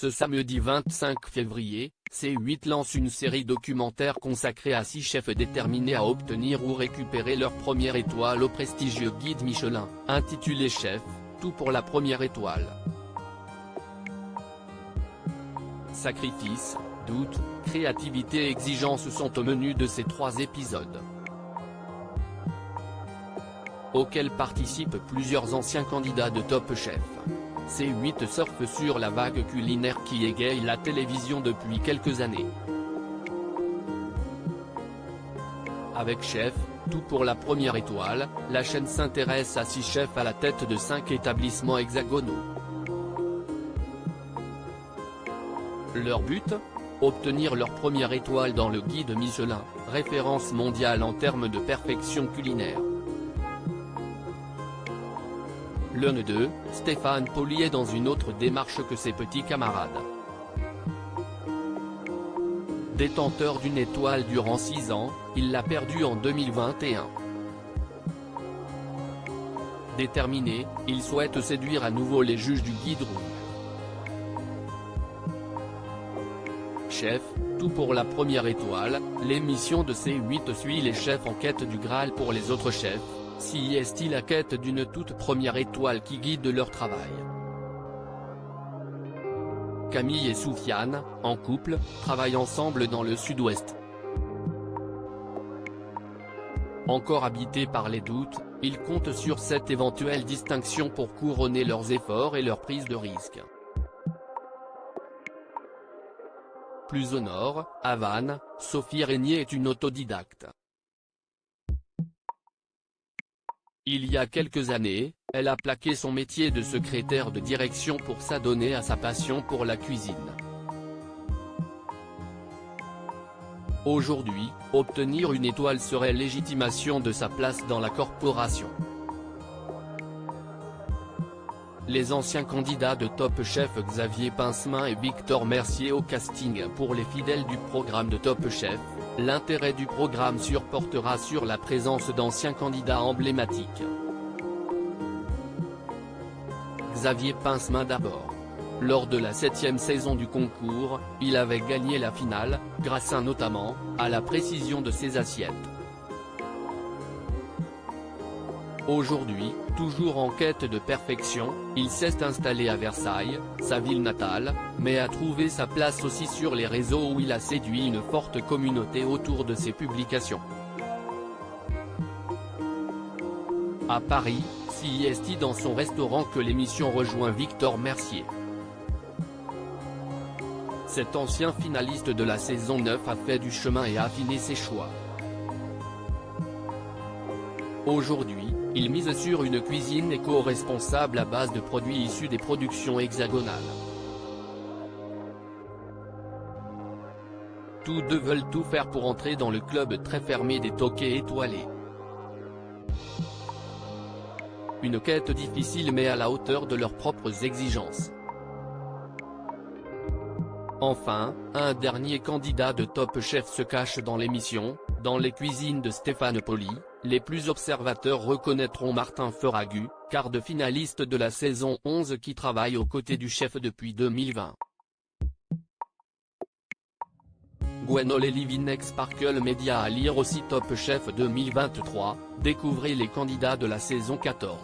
Ce samedi 25 février, C8 lance une série documentaire consacrée à 6 chefs déterminés à obtenir ou récupérer leur première étoile au prestigieux guide Michelin, intitulé Chef, tout pour la première étoile. Sacrifice, doute, créativité et exigence sont au menu de ces 3 épisodes, auxquels participent plusieurs anciens candidats de Top Chef. C8 surfe sur la vague culinaire qui égaye la télévision depuis quelques années. Avec Chef, tout pour la première étoile, la chaîne s'intéresse à 6 chefs à la tête de 5 établissements hexagonaux. Leur but ? Obtenir leur première étoile dans le guide Michelin, référence mondiale en termes de perfection culinaire. L'un d'eux, Stéphane Poli, est dans une autre démarche que ses petits camarades. Détenteur d'une étoile durant 6 ans, il l'a perdue en 2021. Déterminé, il souhaite séduire à nouveau les juges du guide rouge. Chef, tout pour la première étoile, l'émission de C8 suit les chefs en quête du Graal pour les autres chefs, si est-il la quête d'une toute première étoile qui guide leur travail. Camille et Soufiane, en couple, travaillent ensemble dans le sud-ouest. Encore habités par les doutes, ils comptent sur cette éventuelle distinction pour couronner leurs efforts et leur prise de risque. Plus au nord, à Vannes, Sophie Régnier est une autodidacte. Il y a quelques années, elle a plaqué son métier de secrétaire de direction pour s'adonner à sa passion pour la cuisine. Aujourd'hui, obtenir une étoile serait légitimation de sa place dans la corporation. Les anciens candidats de Top Chef Xavier Pincemin et Victor Mercier au casting pour les fidèles du programme de Top Chef. L'intérêt du programme portera sur la présence d'anciens candidats emblématiques. Xavier Pincemin d'abord. Lors de la 7e saison du concours, il avait gagné la finale, grâce notamment, à la précision de ses assiettes. Aujourd'hui, toujours en quête de perfection, il s'est installé à Versailles, sa ville natale, mais a trouvé sa place aussi sur les réseaux où il a séduit une forte communauté autour de ses publications. À Paris, c'est dans son restaurant que l'émission rejoint Victor Mercier. Cet ancien finaliste de la saison 9 a fait du chemin et a affiné ses choix. Aujourd'hui, il mise sur une cuisine éco-responsable à base de produits issus des productions hexagonales. Tous deux veulent tout faire pour entrer dans le club très fermé des toqués étoilés. Une quête difficile mais à la hauteur de leurs propres exigences. Enfin, un dernier candidat de Top Chef se cache dans l'émission, dans les cuisines de Stéphane Poli. Les plus observateurs reconnaîtront Martin Feragut, quart de finaliste de la saison 11 qui travaille aux côtés du chef depuis 2020. Gwenole et Livinex Sparkle Media à lire aussi Top Chef 2023, découvrez les candidats de la saison 14.